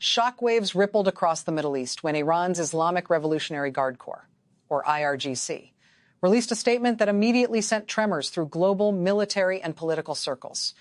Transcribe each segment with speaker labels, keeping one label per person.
Speaker 1: Shockwaves rippled across the Middle East when Iran's Islamic Revolutionary Guard Corps, or IRGC, released a statement that immediately sent tremors through global military and political circles.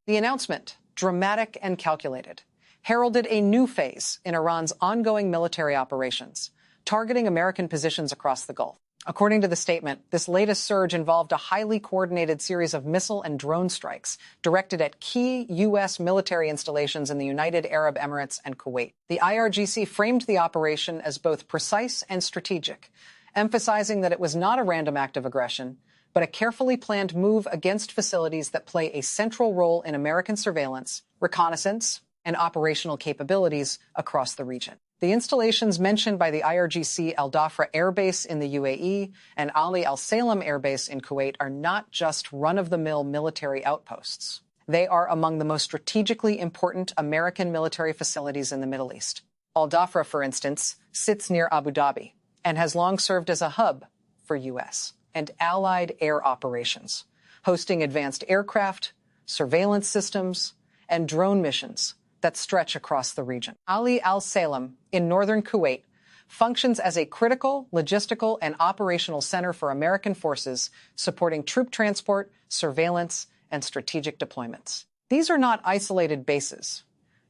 Speaker 1: The announcement, dramatic and calculated, heralded a new phase in Iran's ongoing military operations, targeting American positions across the Gulf. According to the statement, this latest surge involved a highly coordinated series of missile and drone strikes directed at key U.S. military installations in the United Arab Emirates and Kuwait. The IRGC framed the operation as both precise and strategic, emphasizing that it was not a random act of aggression, but a carefully planned move against facilities that play a central role in American surveillance, reconnaissance, and operational capabilities across the region. The installations mentioned by the IRGC Al Dhafra Air Base in the UAE and Ali Al Salem Air Base in Kuwait are not just run-of-the-mill military outposts. They are among the most strategically important American military facilities in the Middle East. Al Dhafra, for instance, sits near Abu Dhabi and has long served as a hub for U.S. and allied air operations, hosting advanced aircraft, surveillance systems, and drone missions that stretch across the region. Ali Al Salem in northern Kuwait functions as a critical logistical and operational center for American forces supporting troop transport, surveillance, and strategic deployments. These are not isolated bases.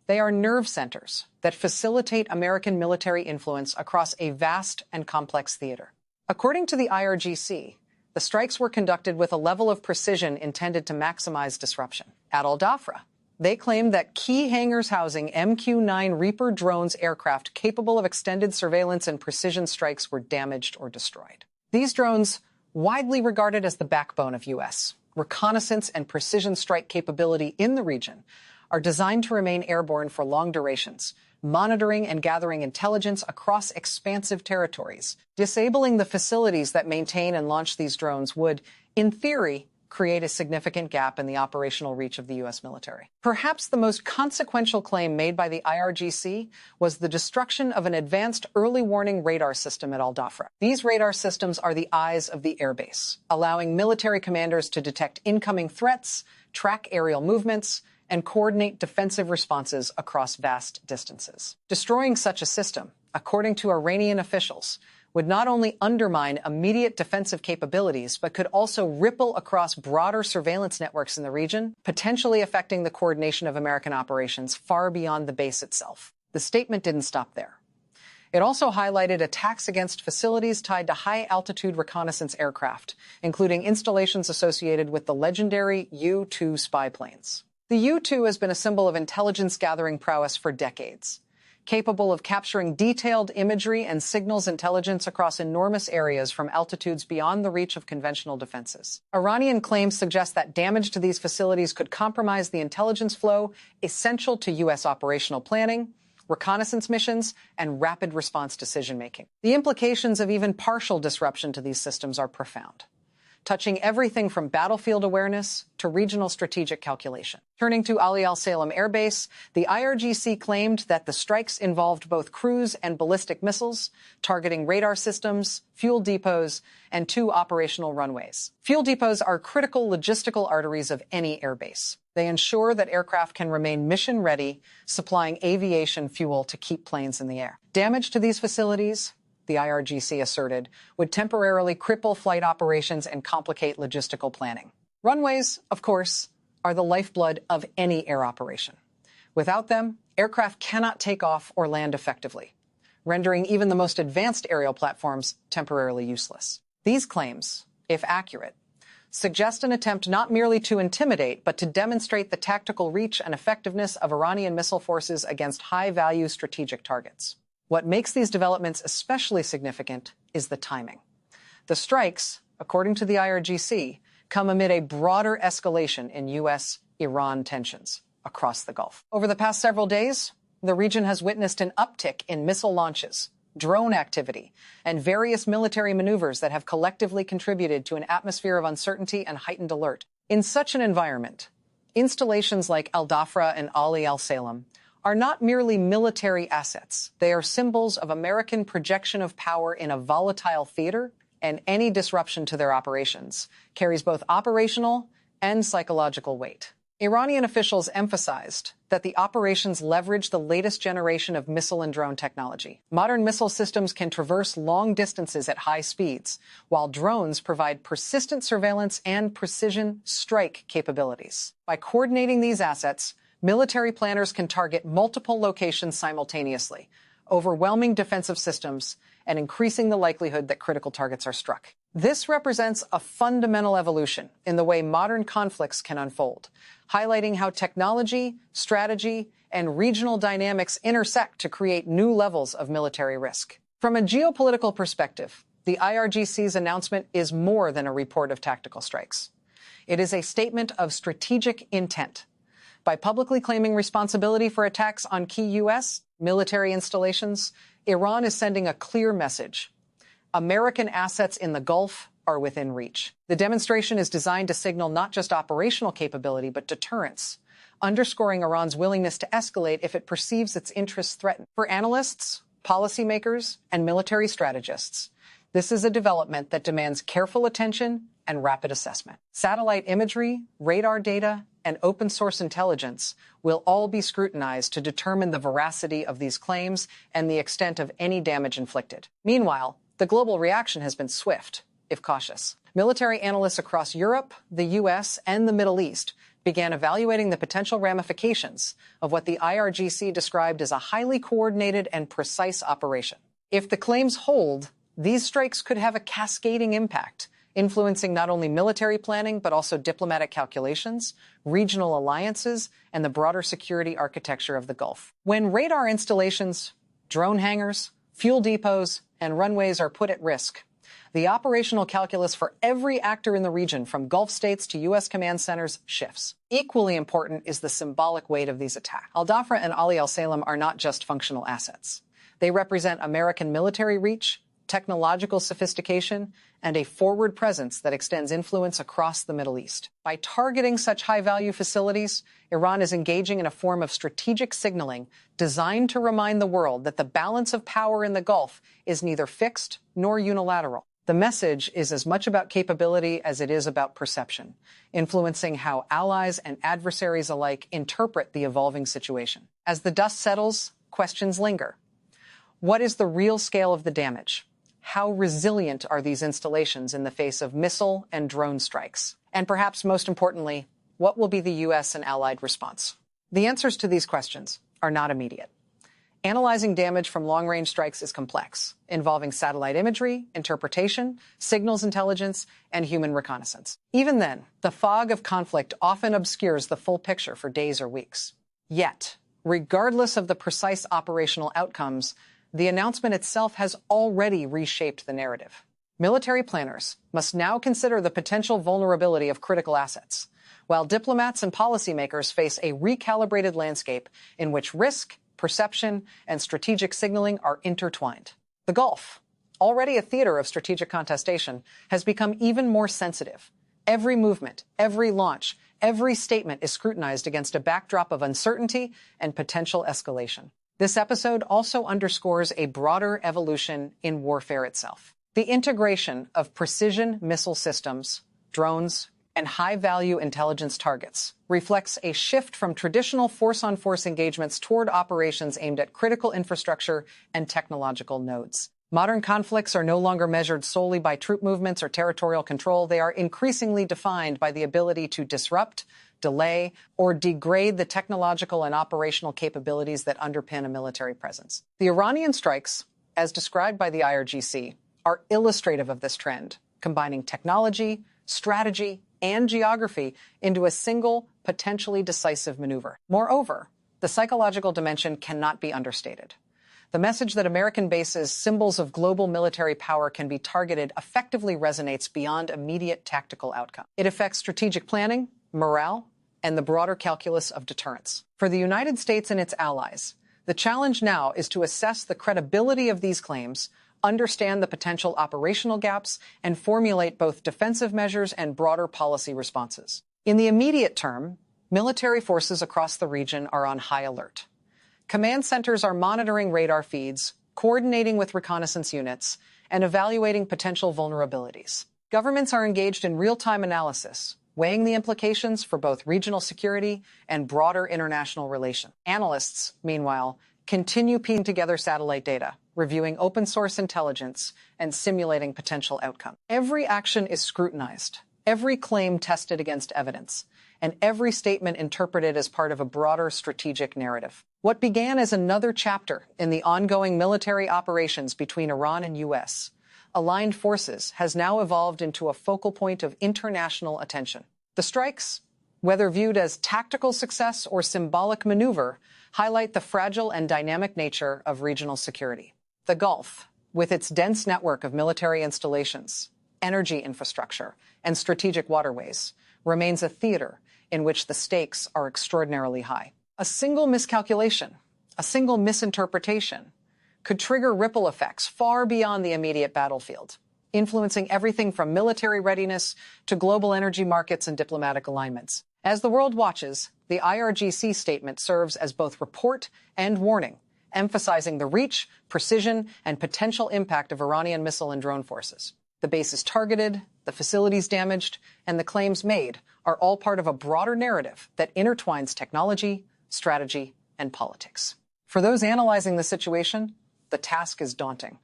Speaker 1: They are nerve centers that facilitate American military influence across a vast and complex theater. According to the IRGC, the strikes were conducted with a level of precision intended to maximize disruption. At Al Dhafra, they claimed that key hangars housing MQ-9 Reaper drones aircraft capable of extended surveillance and precision strikes were damaged or destroyed. These drones, widely regarded as the backbone of U.S. reconnaissance and precision strike capability in the region, are designed to remain airborne for long durations, monitoring and gathering intelligence across expansive territories. Disabling the facilities that maintain and launch these drones would, in theory, create a significant gap in the operational reach of the U.S. military. Perhaps the most consequential claim made by the IRGC was the destruction of an advanced early warning radar system at Al Dhafra. These radar systems are the eyes of the airbase, allowing military commanders to detect incoming threats, track aerial movements, and coordinate defensive responses across vast distances. Destroying such a system, according to Iranian officials, would not only undermine immediate defensive capabilities, but could also ripple across broader surveillance networks in the region, potentially affecting the coordination of American operations far beyond the base itself. The statement didn't stop there. It also highlighted attacks against facilities tied to high-altitude reconnaissance aircraft, including installations associated with the legendary U-2 spy planes. The U-2 has been a symbol of intelligence-gathering prowess for decades, capable of capturing detailed imagery and signals intelligence across enormous areas from altitudes beyond the reach of conventional defenses. Iranian claims suggest that damage to these facilities could compromise the intelligence flow essential to U.S. operational planning, reconnaissance missions, and rapid response decision-making. The implications of even partial disruption to these systems are profound, touching everything from battlefield awareness to regional strategic calculation. Turning to Ali Al Salem Air Base, the IRGC claimed that the strikes involved both cruise and ballistic missiles, targeting radar systems, fuel depots, and 2 operational runways. Fuel depots are critical logistical arteries of any airbase. They ensure that aircraft can remain mission-ready, supplying aviation fuel to keep planes in the air. Damage to these facilities, the IRGC asserted, would temporarily cripple flight operations and complicate logistical planning. Runways, of course, are the lifeblood of any air operation. Without them, aircraft cannot take off or land effectively, rendering even the most advanced aerial platforms temporarily useless. These claims, if accurate, suggest an attempt not merely to intimidate, but to demonstrate the tactical reach and effectiveness of Iranian missile forces against high-value strategic targets. What makes these developments especially significant is the timing. The strikes, according to the IRGC, come amid a broader escalation in U.S.-Iran tensions across the Gulf. Over the past several days, the region has witnessed an uptick in missile launches, drone activity, and various military maneuvers that have collectively contributed to an atmosphere of uncertainty and heightened alert. In such an environment, installations like Al Dhafra and Ali Al Salem are not merely military assets. They are symbols of American projection of power in a volatile theater, and any disruption to their operations carries both operational and psychological weight. Iranian officials emphasized that the operations leverage the latest generation of missile and drone technology. Modern missile systems can traverse long distances at high speeds, while drones provide persistent surveillance and precision strike capabilities. By coordinating these assets, military planners can target multiple locations simultaneously, overwhelming defensive systems and increasing the likelihood that critical targets are struck. This represents a fundamental evolution in the way modern conflicts can unfold, highlighting how technology, strategy, and regional dynamics intersect to create new levels of military risk. From a geopolitical perspective, the IRGC's announcement is more than a report of tactical strikes. It is a statement of strategic intent. By publicly claiming responsibility for attacks on key U.S. military installations, Iran is sending a clear message. American assets in the Gulf are within reach. The demonstration is designed to signal not just operational capability, but deterrence, underscoring Iran's willingness to escalate if it perceives its interests threatened. For analysts, policymakers, and military strategists, this is a development that demands careful attention and rapid assessment. Satellite imagery, radar data, and open-source intelligence will all be scrutinized to determine the veracity of these claims and the extent of any damage inflicted. Meanwhile, the global reaction has been swift, if cautious. Military analysts across Europe, the U.S., and the Middle East began evaluating the potential ramifications of what the IRGC described as a highly coordinated and precise operation. If the claims hold, these strikes could have a cascading impact, influencing not only military planning, but also diplomatic calculations, regional alliances, and the broader security architecture of the Gulf. When radar installations, drone hangars, fuel depots, and runways are put at risk, the operational calculus for every actor in the region, from Gulf states to U.S. command centers, shifts. Equally important is the symbolic weight of these attacks. Dhafra and Salem are not just functional assets. They represent American military reach, technological sophistication, and a forward presence that extends influence across the Middle East. By targeting such high-value facilities, Iran is engaging in a form of strategic signaling designed to remind the world that the balance of power in the Gulf is neither fixed nor unilateral. The message is as much about capability as it is about perception, influencing how allies and adversaries alike interpret the evolving situation. As the dust settles, questions linger. What is the real scale of the damage? How resilient are these installations in the face of missile and drone strikes? And perhaps most importantly, what will be the U.S. and allied response? The answers to these questions are not immediate. Analyzing damage from long-range strikes is complex, involving satellite imagery, interpretation, signals intelligence, and human reconnaissance. Even then, the fog of conflict often obscures the full picture for days or weeks. Yet, regardless of the precise operational outcomes, the announcement itself has already reshaped the narrative. Military planners must now consider the potential vulnerability of critical assets, while diplomats and policymakers face a recalibrated landscape in which risk, perception, and strategic signaling are intertwined. The Gulf, already a theater of strategic contestation, has become even more sensitive. Every movement, every launch, every statement is scrutinized against a backdrop of uncertainty and potential escalation. This episode also underscores a broader evolution in warfare itself. The integration of precision missile systems, drones, and high-value intelligence targets reflects a shift from traditional force-on-force engagements toward operations aimed at critical infrastructure and technological nodes. Modern conflicts are no longer measured solely by troop movements or territorial control. They are increasingly defined by the ability to disrupt, delay, or degrade the technological and operational capabilities that underpin a military presence. The Iranian strikes, as described by the IRGC, are illustrative of this trend, combining technology, strategy, and geography into a single, potentially decisive maneuver. Moreover, the psychological dimension cannot be understated. The message that American bases, symbols of global military power, can be targeted effectively resonates beyond immediate tactical outcome. It affects strategic planning, morale, and the broader calculus of deterrence. For the United States and its allies, the challenge now is to assess the credibility of these claims, understand the potential operational gaps, and formulate both defensive measures and broader policy responses. In the immediate term, military forces across the region are on high alert. Command centers are monitoring radar feeds, coordinating with reconnaissance units, and evaluating potential vulnerabilities. Governments are engaged in real-time analysis, weighing the implications for both regional security and broader international relations. Analysts, meanwhile, continue piecing together satellite data, reviewing open-source intelligence, and simulating potential outcomes. Every action is scrutinized, every claim tested against evidence, and every statement interpreted as part of a broader strategic narrative. What began as another chapter in the ongoing military operations between Iran and U.S. aligned forces has now evolved into a focal point of international attention. The strikes, whether viewed as tactical success or symbolic maneuver, highlight the fragile and dynamic nature of regional security. The Gulf, with its dense network of military installations, energy infrastructure, and strategic waterways, remains a theater in which the stakes are extraordinarily high. A single miscalculation, a single misinterpretation, could trigger ripple effects far beyond the immediate battlefield, influencing everything from military readiness to global energy markets and diplomatic alignments. As the world watches, the IRGC statement serves as both report and warning, emphasizing the reach, precision, and potential impact of Iranian missile and drone forces. The base is targeted, the facilities damaged, and the claims made are all part of a broader narrative that intertwines technology, strategy, and politics. For those analyzing the situation, the task is daunting.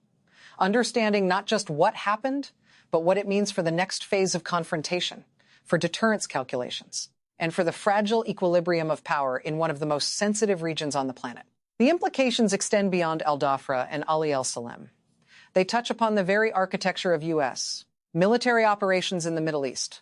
Speaker 1: Understanding not just what happened, but what it means for the next phase of confrontation, for deterrence calculations, and for the fragile equilibrium of power in one of the most sensitive regions on the planet. The implications extend beyond Al Dhafra and Ali al Salem. They touch upon the very architecture of U.S. military operations in the Middle East,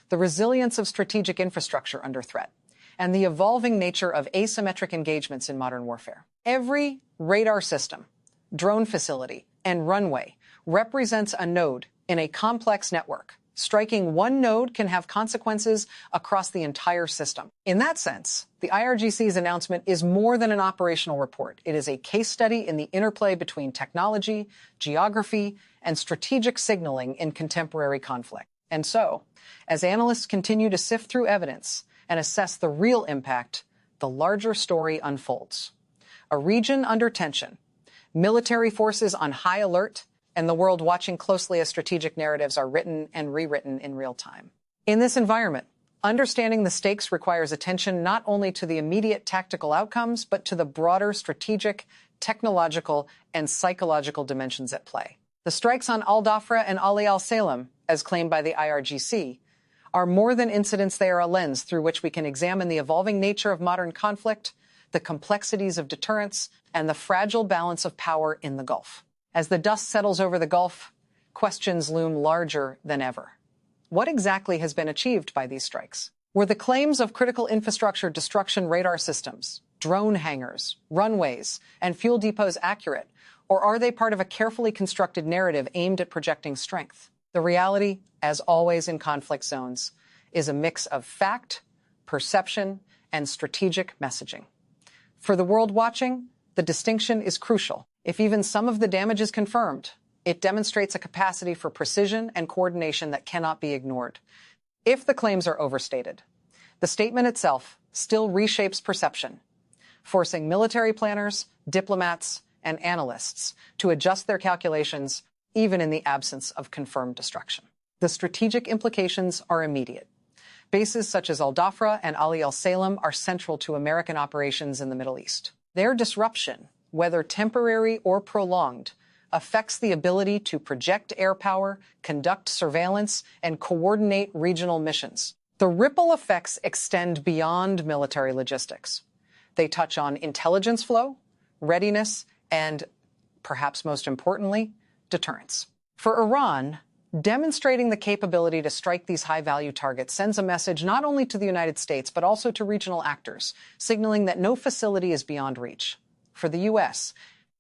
Speaker 1: the resilience of strategic infrastructure under threat, and the evolving nature of asymmetric engagements in modern warfare. Every radar system, drone facility, and runway represents a node in a complex network. Striking one node can have consequences across the entire system. In that sense, the IRGC's announcement is more than an operational report. It is a case study in the interplay between technology, geography, and strategic signaling in contemporary conflict. And so, as analysts continue to sift through evidence and assess the real impact, the larger story unfolds. A region under tension, military forces on high alert, and the world watching closely as strategic narratives are written and rewritten in real time. In this environment, understanding the stakes requires attention not only to the immediate tactical outcomes, but to the broader strategic, technological, and psychological dimensions at play. The strikes on Al Dhafra and Ali al Salem, as claimed by the IRGC, are more than incidents. They are a lens through which we can examine the evolving nature of modern conflict, the complexities of deterrence, and the fragile balance of power in the Gulf. As the dust settles over the Gulf, questions loom larger than ever. What exactly has been achieved by these strikes? Were the claims of critical infrastructure destruction radar systems, drone hangars, runways, and fuel depots accurate, or are they part of a carefully constructed narrative aimed at projecting strength? The reality, as always in conflict zones, is a mix of fact, perception, and strategic messaging. For the world watching, the distinction is crucial. If even some of the damage is confirmed, it demonstrates a capacity for precision and coordination that cannot be ignored. If the claims are overstated, the statement itself still reshapes perception, forcing military planners, diplomats, and analysts to adjust their calculations even in the absence of confirmed destruction. The strategic implications are immediate. Bases such as Al Dhafra and Ali al Salem are central to American operations in the Middle East. Their disruption, whether temporary or prolonged, affects the ability to project air power, conduct surveillance, and coordinate regional missions. The ripple effects extend beyond military logistics. They touch on intelligence flow, readiness, and, perhaps most importantly, deterrence. For Iran, demonstrating the capability to strike these high-value targets sends a message not only to the United States, but also to regional actors, signaling that no facility is beyond reach. For the U.S.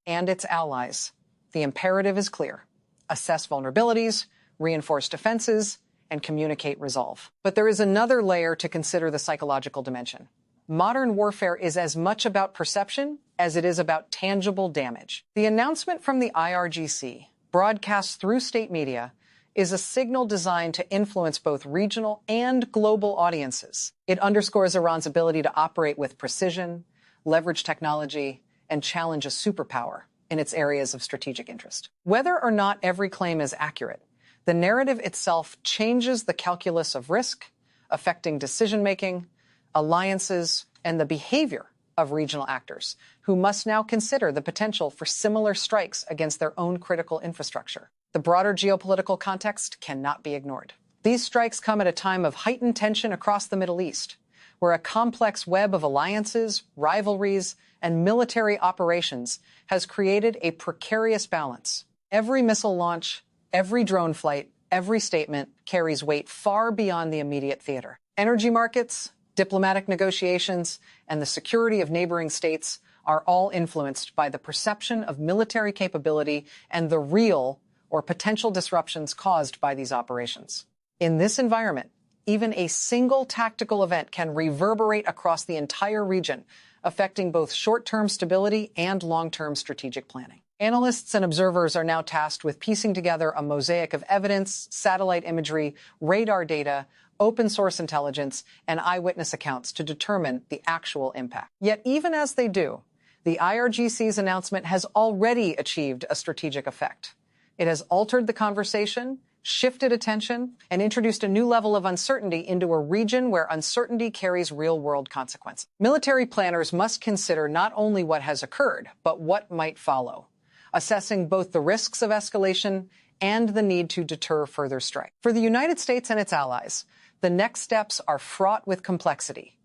Speaker 1: and its allies, the imperative is clear: assess vulnerabilities, reinforce defenses, and communicate resolve. But there is another layer to consider: the psychological dimension. Modern warfare is as much about perception as it is about tangible damage. The announcement from the IRGC, broadcast through state media, is a signal designed to influence both regional and global audiences. It underscores Iran's ability to operate with precision, leverage technology, and challenge a superpower in its areas of strategic interest. Whether or not every claim is accurate, the narrative itself changes the calculus of risk, affecting decision-making, alliances, and the behavior of regional actors, who must now consider the potential for similar strikes against their own critical infrastructure. The broader geopolitical context cannot be ignored. These strikes come at a time of heightened tension across the Middle East, where a complex web of alliances, rivalries, and military operations has created a precarious balance. Every missile launch, every drone flight, every statement carries weight far beyond the immediate theater. Energy markets, diplomatic negotiations, and the security of neighboring states are all influenced by the perception of military capability and the real or potential disruptions caused by these operations. In this environment, even a single tactical event can reverberate across the entire region, affecting both short-term stability and long-term strategic planning. Analysts and observers are now tasked with piecing together a mosaic of evidence, satellite imagery, radar data, open-source intelligence, and eyewitness accounts to determine the actual impact. Yet even as they do, the IRGC's announcement has already achieved a strategic effect. It has altered the conversation, shifted attention, and introduced a new level of uncertainty into a region where uncertainty carries real-world consequences. Military planners must consider not only what has occurred, but what might follow, assessing both the risks of escalation and the need to deter further strikes. For the United States and its allies, the next steps are fraught with complexity.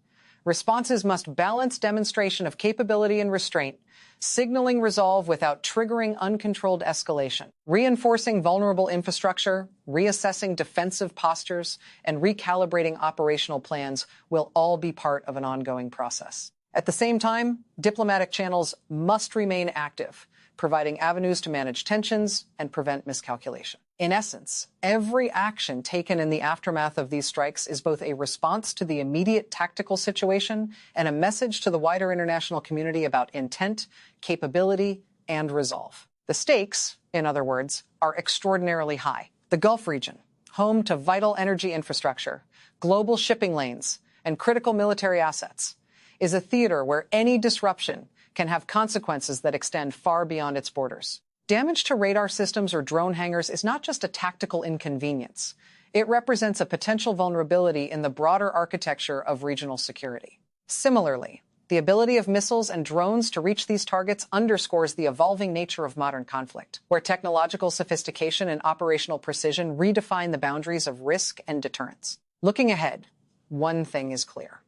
Speaker 1: Responses must balance demonstration of capability and restraint, signaling resolve without triggering uncontrolled escalation. Reinforcing vulnerable infrastructure, reassessing defensive postures, and recalibrating operational plans will all be part of an ongoing process. At the same time, diplomatic channels must remain active, providing avenues to manage tensions and prevent miscalculation. In essence, every action taken in the aftermath of these strikes is both a response to the immediate tactical situation and a message to the wider international community about intent, capability, and resolve. The stakes, in other words, are extraordinarily high. The Gulf region, home to vital energy infrastructure, global shipping lanes, and critical military assets, is a theater where any disruption can have consequences that extend far beyond its borders. Damage to radar systems or drone hangars is not just a tactical inconvenience. It represents a potential vulnerability in the broader architecture of regional security. Similarly, the ability of missiles and drones to reach these targets underscores the evolving nature of modern conflict, where technological sophistication and operational precision redefine the boundaries of risk and deterrence. Looking ahead, one thing is clear.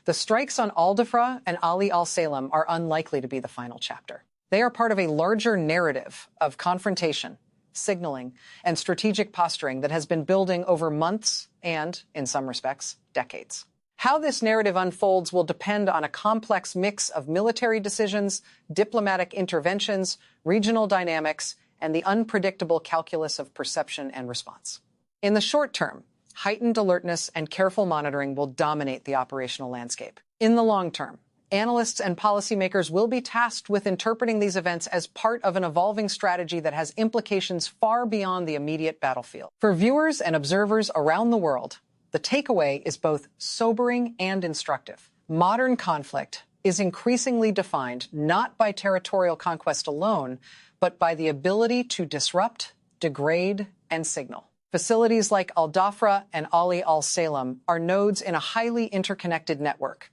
Speaker 1: The strikes on Dhafra and Salem are unlikely to be the final chapter. They are part of a larger narrative of confrontation, signaling, and strategic posturing that has been building over months and, in some respects, decades. How this narrative unfolds will depend on a complex mix of military decisions, diplomatic interventions, regional dynamics, and the unpredictable calculus of perception and response. In the short term, heightened alertness and careful monitoring will dominate the operational landscape. In the long term, analysts and policymakers will be tasked with interpreting these events as part of an evolving strategy that has implications far beyond the immediate battlefield. For viewers and observers around the world, the takeaway is both sobering and instructive. Modern conflict is increasingly defined not by territorial conquest alone, but by the ability to disrupt, degrade, and signal. Facilities like Dhafra and Salem are nodes in a highly interconnected network.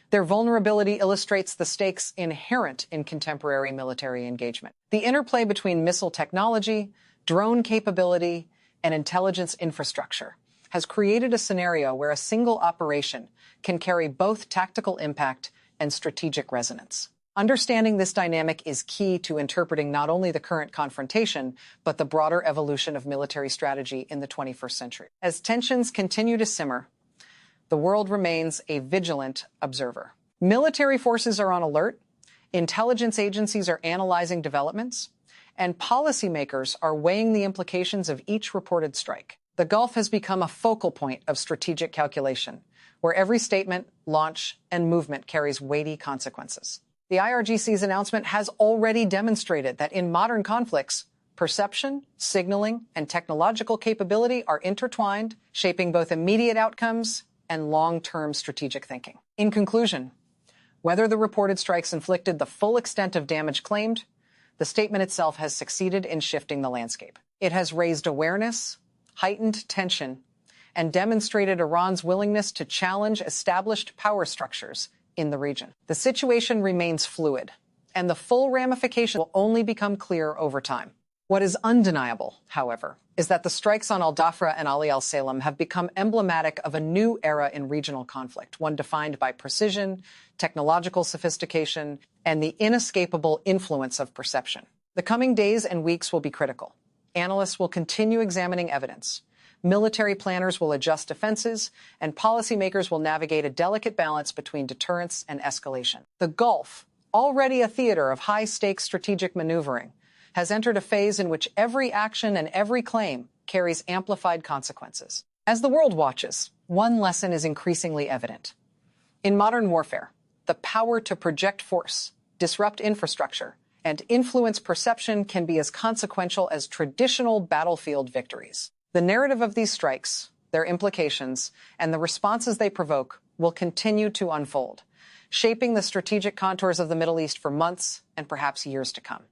Speaker 1: Their vulnerability illustrates the stakes inherent in contemporary military engagement. The interplay between missile technology, drone capability, and intelligence infrastructure has created a scenario where a single operation can carry both tactical impact and strategic resonance. Understanding this dynamic is key to interpreting not only the current confrontation, but the broader evolution of military strategy in the 21st century. As tensions continue to simmer, the world remains a vigilant observer. Military forces are on alert, intelligence agencies are analyzing developments, and policymakers are weighing the implications of each reported strike. The Gulf has become a focal point of strategic calculation, where every statement, launch, and movement carries weighty consequences. The IRGC's announcement has already demonstrated that in modern conflicts, perception, signaling, and technological capability are intertwined, shaping both immediate outcomes and long-term strategic thinking. In conclusion, whether the reported strikes inflicted the full extent of damage claimed, the statement itself has succeeded in shifting the landscape. It has raised awareness, heightened tension, and demonstrated Iran's willingness to challenge established power structures in the region. The situation remains fluid, and the full ramifications will only become clear over time. What is undeniable, however, is that the strikes on Al-Dhafra and Ali al-Salem have become emblematic of a new era in regional conflict, one defined by precision, technological sophistication, and the inescapable influence of perception. The coming days and weeks will be critical. Analysts will continue examining evidence. Military planners will adjust defenses, and policymakers will navigate a delicate balance between deterrence and escalation. The Gulf, already a theater of high-stakes strategic maneuvering, has entered a phase in which every action and every claim carries amplified consequences. As the world watches, one lesson is increasingly evident. In modern warfare, the power to project force, disrupt infrastructure, and influence perception can be as consequential as traditional battlefield victories. The narrative of these strikes, their implications, and the responses they provoke will continue to unfold, shaping the strategic contours of the Middle East for months and perhaps years to come.